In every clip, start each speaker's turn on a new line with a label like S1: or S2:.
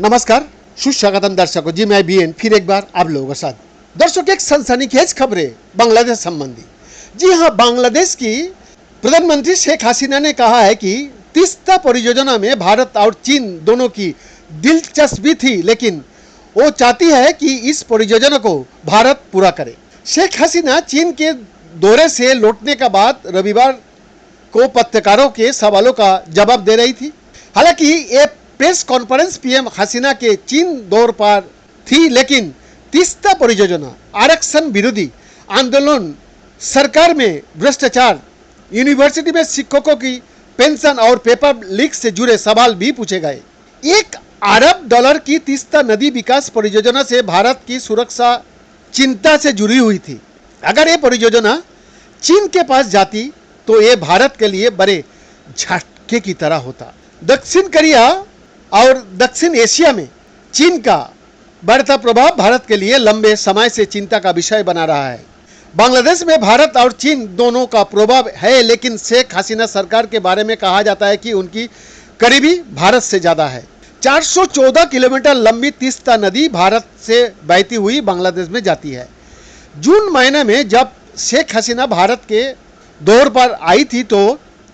S1: नमस्कार, सुस्वागतम दर्शकों जी। मैं बीएन फिर एक बार आप लोगों के साथ। दर्शकों, एक सनसनीखेज खबरें बांग्लादेश संबंधी। जी हाँ, बांग्लादेश की प्रधानमंत्री शेख हसीना ने कहा है कि तीस्ता परियोजना में भारत और चीन दोनों की दिलचस्पी थी, लेकिन वो चाहती है कि इस परियोजना को भारत पूरा करे। शेख हसीना चीन के दौरे से लौटने के बाद रविवार को पत्रकारों के सवालों का जवाब दे रही थी। हालांकि ये प्रेस कॉन्फ्रेंस पीएम हसीना के चीन दौर पर थी, लेकिन तीस्ता परियोजना, आरक्षण विरोधी आंदोलन, सरकार में भ्रष्टाचार, यूनिवर्सिटी में शिक्षकों की पेंशन और पेपर लीक से जुड़े सवाल भी पूछे गए। $1 अरब की तीस्ता नदी विकास परियोजना से भारत की सुरक्षा चिंता से जुड़ी हुई थी। अगर ये परियोजना चीन के पास जाती तो ये भारत के लिए बड़े झटके की तरह होता। दक्षिण कोरिया और दक्षिण एशिया में चीन का बढ़ता प्रभाव भारत के लिए लंबे समय से चिंता का विषय बना रहा है। बांग्लादेश में भारत और चीन दोनों का प्रभाव है, लेकिन शेख हसीना सरकार के बारे में कहा जाता है कि उनकी करीबी भारत से ज्यादा है। 414 किलोमीटर लंबी तीस्ता नदी भारत से बहती हुई बांग्लादेश में जाती है। जून महीने में जब शेख हसीना भारत के दौर पर आई थी तो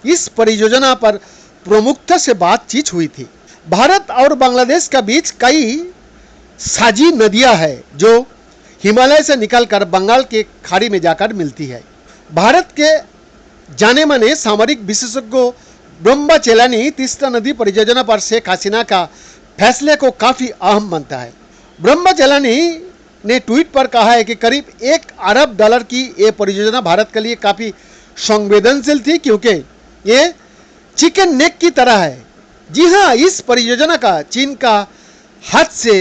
S1: इस परियोजना पर प्रमुखता से बातचीत हुई थी। भारत और बांग्लादेश के बीच कई साझी नदियां हैं जो हिमालय से निकलकर बंगाल के खाड़ी में जाकर मिलती है। भारत के जाने माने सामरिक विशेषज्ञ ब्रह्मचेलानी तीस्ता नदी परियोजना पर शेख हसीना का फैसले को काफी अहम मानता है। ब्रह्मचेलानी ने ट्वीट पर कहा है कि करीब $1 अरब की ये परियोजना भारत के लिए काफी संवेदनशील थी, क्योंकि ये चिकन नेक की तरह है। जी हाँ, इस परियोजना का चीन का हाथ से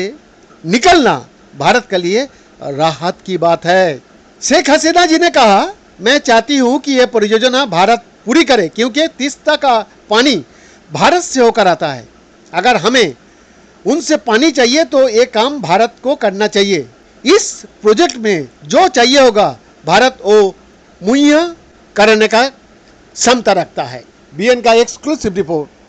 S1: निकलना भारत के लिए राहत की बात है। शेख हसीना जी ने कहा, मैं चाहती हूं कि यह परियोजना भारत पूरी करे, क्योंकि तीस्ता का पानी भारत से होकर आता है। अगर हमें उनसे पानी चाहिए तो ये काम भारत को करना चाहिए। इस प्रोजेक्ट में जो चाहिए होगा भारत वो मुहैया करने का क्षमता रखता है। बीएन का एक्सक्लूसिव रिपोर्ट।